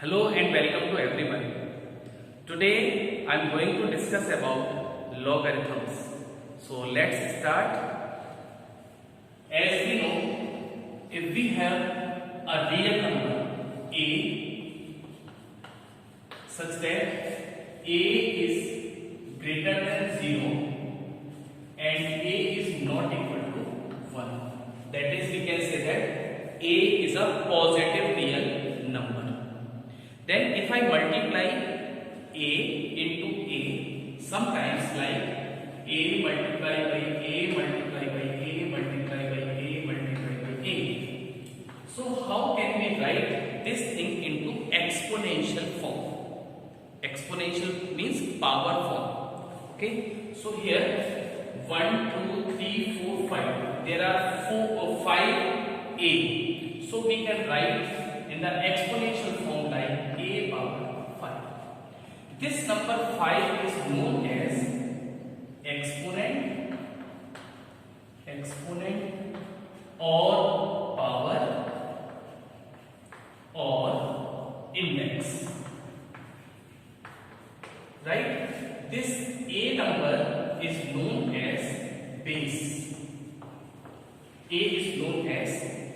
Hello and welcome to everyone. Today I am going to discuss about logarithms. So let's start. As we know, if we have a real number a such that a is greater than 0 and a is not equal to 1, that is, we can say that a is a positive real number. Then if I multiply a into a, sometimes like a multiplied by a multiplied by a multiplied by a multiplied by a. So how can we write this thing into exponential form? Exponential means power form. Okay. So here 1, 2, 3, 4, 5. There are 4 or 5 a. So we can write in the exponential form like a power 5. This number 5 is known as exponent or power or index. Right? This a number is known as base. A is known as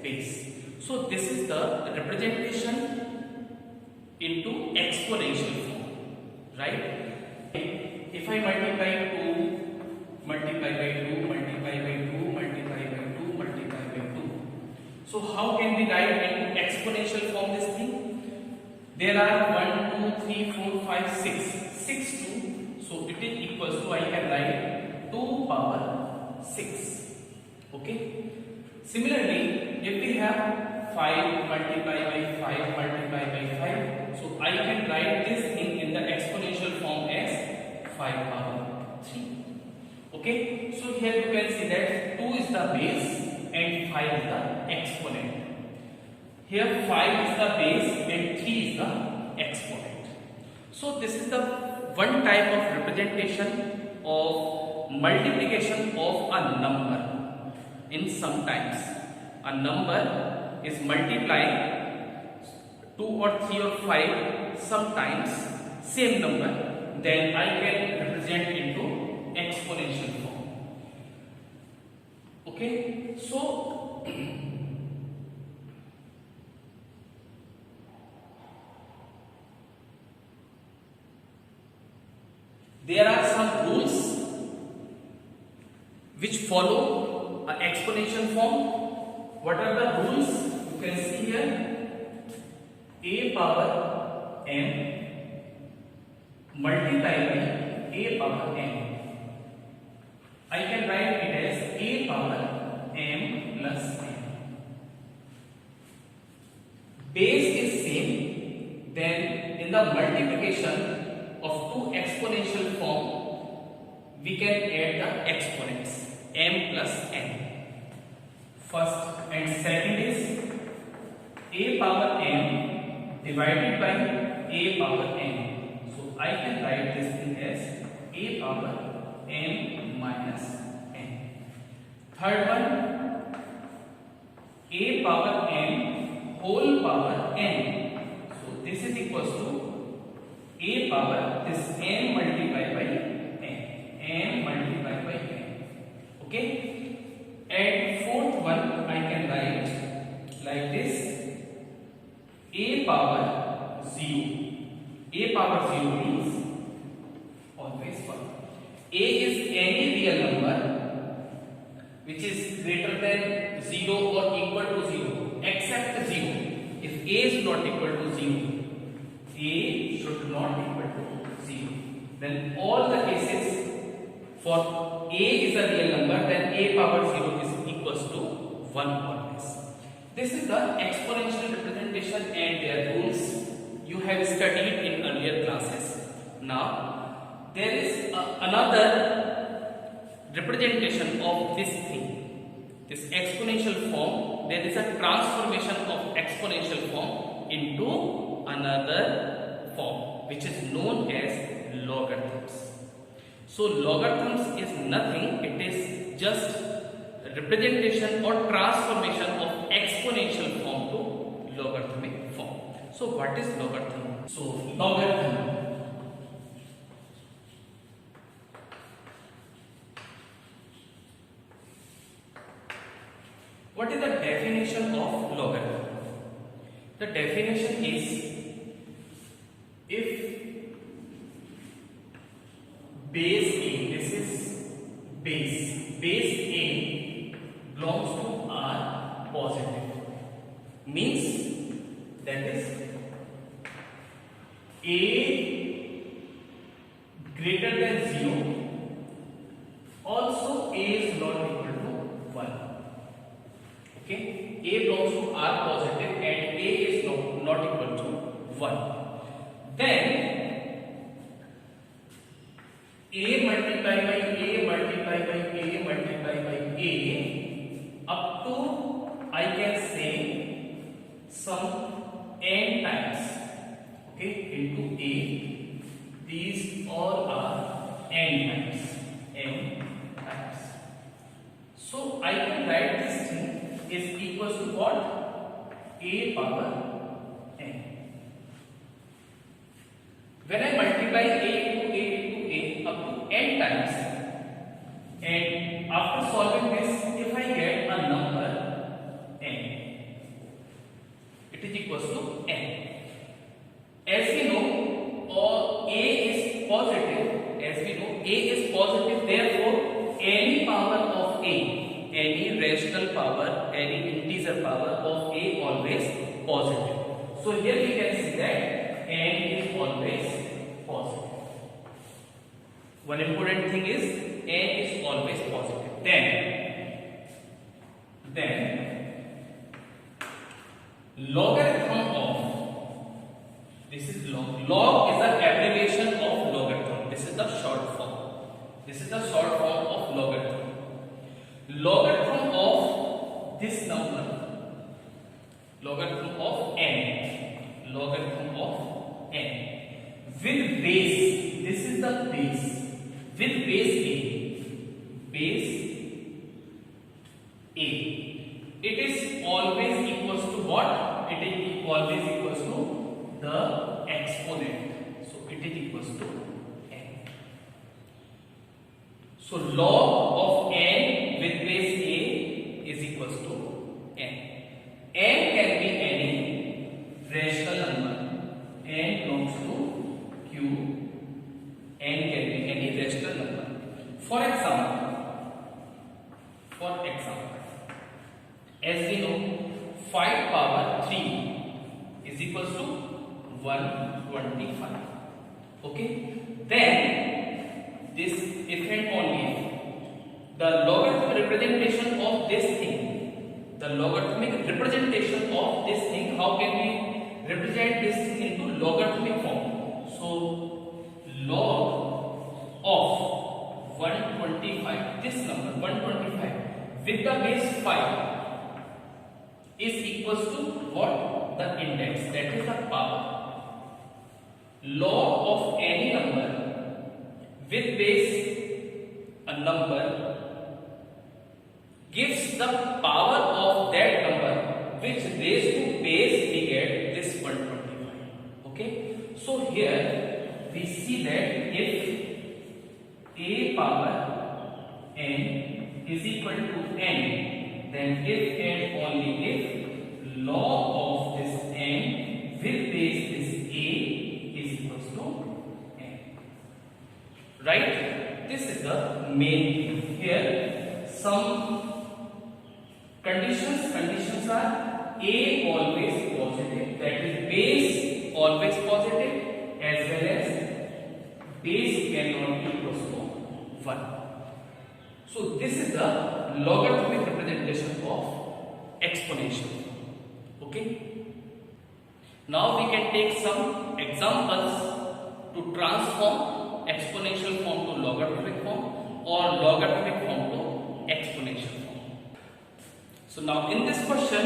base. So this is the representation into exponential form, right? If I multiply 2, multiply by 2, multiply by 2, multiply by 2, multiply by 2. So how can we write into exponential form this thing? There are 1, 2, 3, 4, 5, 6. 6 2. So it is equals to, I can write 2 power 6. Okay. Similarly, if we have 5 multiplied by 5 multiplied by 5. So I can write this thing in the exponential form as 5 power 3. Okay. So here you can see that 2 is the base and 5 is the exponent. Here 5 is the base and 3 is the exponent. So this is the one type of representation of multiplication of a number. In sometimes a number is multiplied 2 or 3 or 5, sometimes same number, then I can represent into exponential form. Okay, so there are some rules which follow an exponential form. What are the rules? You can see here a power m multiplied by a power m. I can write it as a power m plus n. Base is same, then in the multiplication of two exponential form we can add the exponents m plus n. First and second is a power m divided by a power n. So I can write this thing as a power m minus n. Third one, a power m whole power n. So this is equals to a power this n multiplied by n multiplied by n. Okay. And fourth one I can write like this, a power 0. A power 0 means always 1. A is any real number which is greater than 0 or equal to 0 except 0. If a is not equal to 0, a should not equal to 0. Then all the cases for a is a real number, then a power 0 is equals to 1 always. This is the exponential representation and their rules you have studied in earlier classes. Now there is another representation of this thing, this exponential form. There is a transformation of exponential form into another form which is known as logarithms. So logarithms is nothing, it is just representation or transformation of exponential form to logarithmic form. So what is logarithm? So logarithm. What is the definition of logarithm? The definition is, if base a, this is base a belongs to R positive, means that is a greater than 0, also a is not equal to 1. Okay, a belongs to R positive and a is not equal to 1. Then a multiplied by a multiplied by a multiplied by a up to, I can say, some n times, okay, into a. These all are n times. So I can write this thing is equals to what? A power n. When I multiply a up to n times, and after solving this, if I get a number n, it is equals to n. As we know, a is positive. Therefore, any power of a, any rational power, any integer power of a always positive. So here we can see that n is always positive. One important thing is n is always positive. Then logarithm of, this is log is the abbreviation of logarithm. This is the short form. Of logarithm. Logarithm of this number, logarithm of n with base, this is the base, with base a, it is always equals to what? It is always equals to the exponent. So it is equals to n. So log of n with base a is equals to n. N can be any rational number. N belongs to Q. N can be any rational number. For example, as we know, 5 power 3 is equals to 125. Okay. Then this, if and only if the logarithmic representation of this thing, how can we represent this thing into logarithmic form? So log of 125, this number 125 with the base 5 is equals to what? The index, that is the power. Log of any number with base a number gives the power of that number, which raised to base we get this 125. Okay, so here we see that if a power n is equal to n, then if and only if log of this n with base this a is equals to n. Right? This is the main thing. Here some conditions are a always positive, that is base always positive, as well as base cannot be equals to 1. So this is the logarithmic representation of exponential. Okay. Now we can take some examples to transform exponential form to logarithmic form or logarithmic form to exponential form. So now in this question,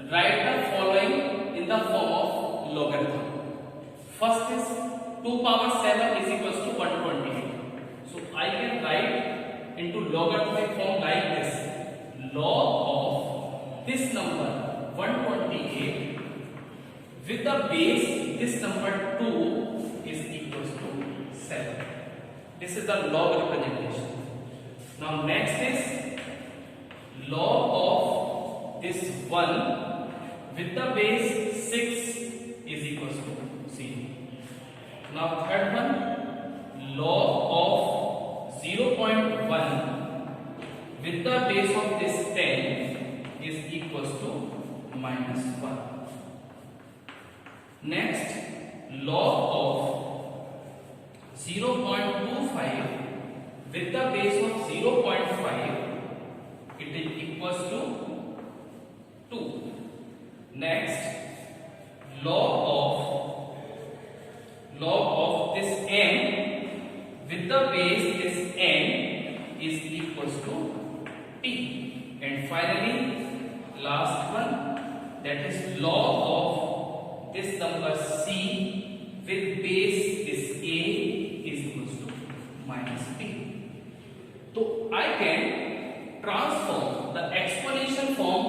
write the following in the form of logarithm. First is 2 power 7 is equals to 128. So I can write into logarithmic form like this: log of this number 128 with the base this number 2 is equals to 7. This is the log representation. Now next is log of this 1 with the base 6 is equals to 0. Now third one, log of 0.1 with the base of this 10 is equals to minus 1. Next, log of 0.25 with the base of 0.5, it is equals to 2. Next, log of this m with the base is n is equals to t. And finally, last one, that is log of this number c with base is a is equals to minus b. So I can transform the exponential form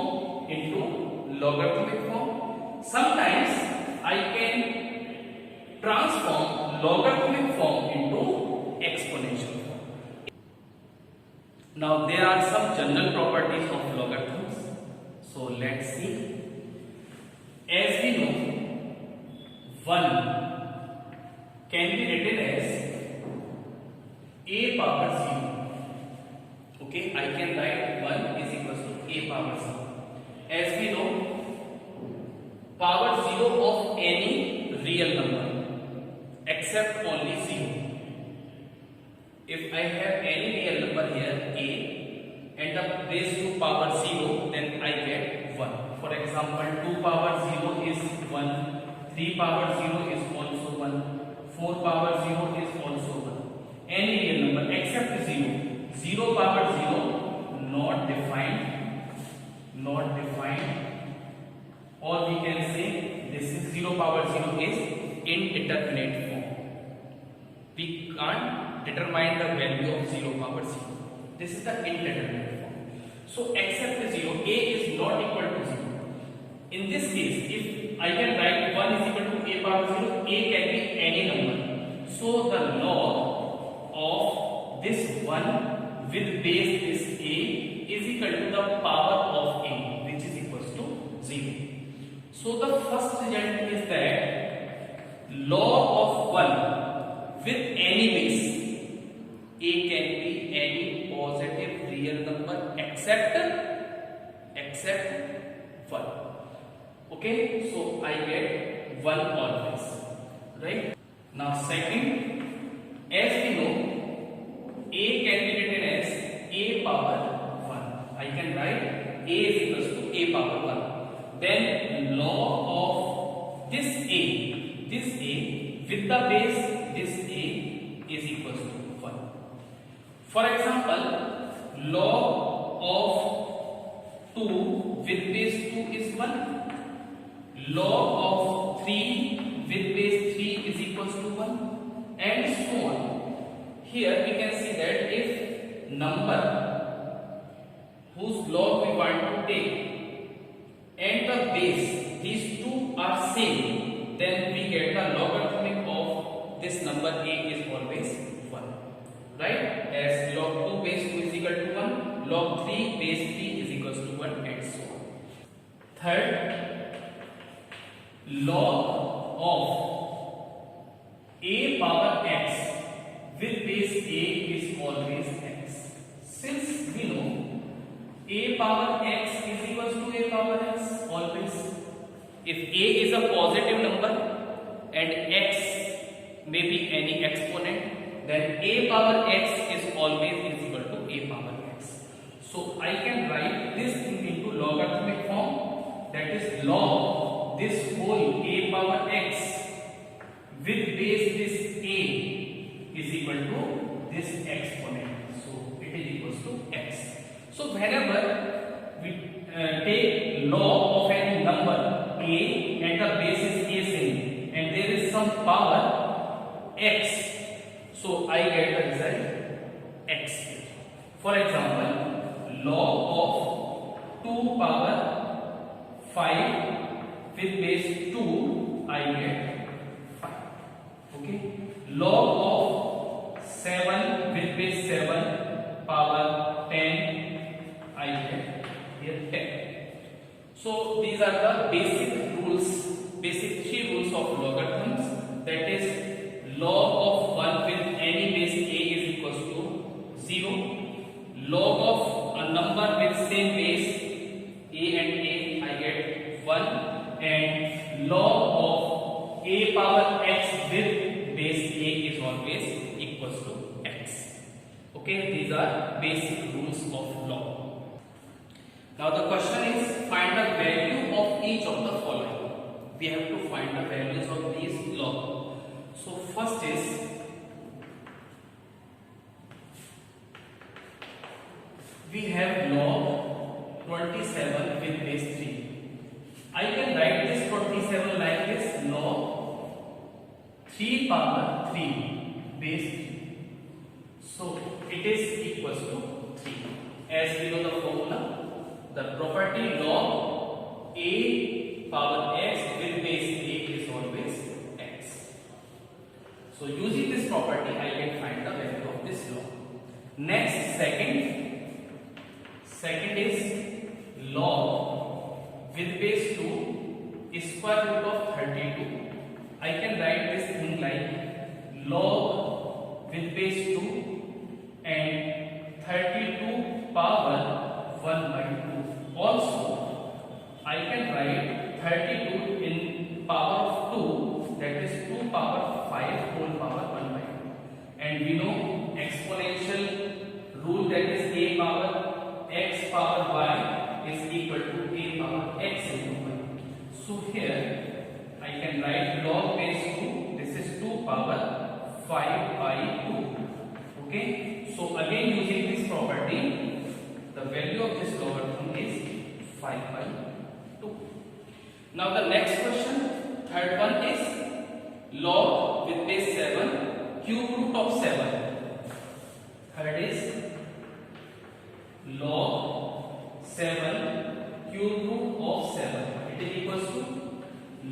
into logarithmic form. Sometimes I can transform logarithmic form into exponential form. Now there are some general properties of logarithms. So let's see. As we know, 1 can be written as a power 0. Okay, I can write 1 is equals to a power 0. As we know, power 0 of any real number except only 0. If I have any real number here a and the base to power 0, then I get 1. For example, 2 power 0 is 1, 3 power 0 is also 1, 4 power 0 is also 1. Any real number except 0. 0 power 0 not defined, or we can say this is 0 power 0 is indeterminate form. We can't determine the value of 0 power 0. This is the indeterminate form. So except 0, a is not equal to 0. In this case, if I can write 1 is equal to a power 0, a can be any number. So the log of this 1 with base this a is equal to the power of a, which is equals to 0. So the first result is that log of 1 with any base a can be any positive real number except 1. Okay, so I get 1 always, right? Now second, as we know, a can be written as a power 1. I can write a is equals to a power 1. Then log of this a with the base this a is equals to 1. For example, log of 2 with base 2 is 1. Log of 3 with base 3 is equals to 1, and so on. Here we can see that if number whose log we want to take and the base, these two are same, then we get the logarithmic of this number a is always 1, right? As log 2 base 2 is equal to 1, log 3 base 3 is equals to 1, and so on. Third, log of a power x with base a is always x. Since we know a power x is equals to a power x always. If a is a positive number and x may be any exponent, then a power x is always is equal to a power x. So I can write this thing into logarithmic form, that is log this whole a power x with base this a is equal to this exponent. So it is equals to x. So whenever we take log of any number a and the base is a same and there is some power x, so I get the result x. For example, log of 2 power 5 with base 2 I get 5. Okay. Log of 7 with base 7 power 10, I get here 10. So these are the basic rules, basic 3 rules of logarithms. That is, log of 1 with any base a is equals to 0. Log of a number with same base a and a, I get 1. And log of a power x with base a is always equals to x. Okay, these are basic rules of log. Now the question is, find the value of each of the following. We have to find the values of these log. So first is we have log 27 with base 3. I can write this 27 like this, log 3 power 3 base 3. So it is equals to 3. As we know the formula, the property log a power x with base a is always x. So using this property, I can find the value of this log. Next, second is log with base 2 is square root of 32. I can write this thing like log with base 2 and 32 power 1 by 2. Also, I can write 32 in power of 2, that is 2 power 5 whole power 1 by 2. And we know exponential rule, that is a power x power y is equal to a power x into y. So here I can write log base 2, this is 2 power 5 by 2. Okay, so again using this property, the value of this logarithm is 5 by 2. Now the next question, third one is log with base 7 cube root of 7. Third is log 7 cube root of 7. It is equals to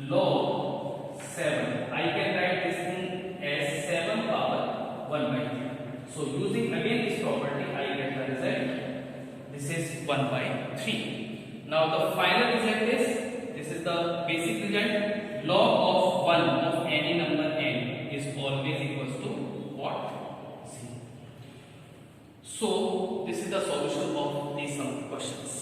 log 7. I can write this thing as 7 power 1 by 3. So using again this property, I get the result. This is 1 by 3. Now the final result is, this is the basic result, log of 1 of any number n is always equals to what? 0. So this is the solution of these some questions.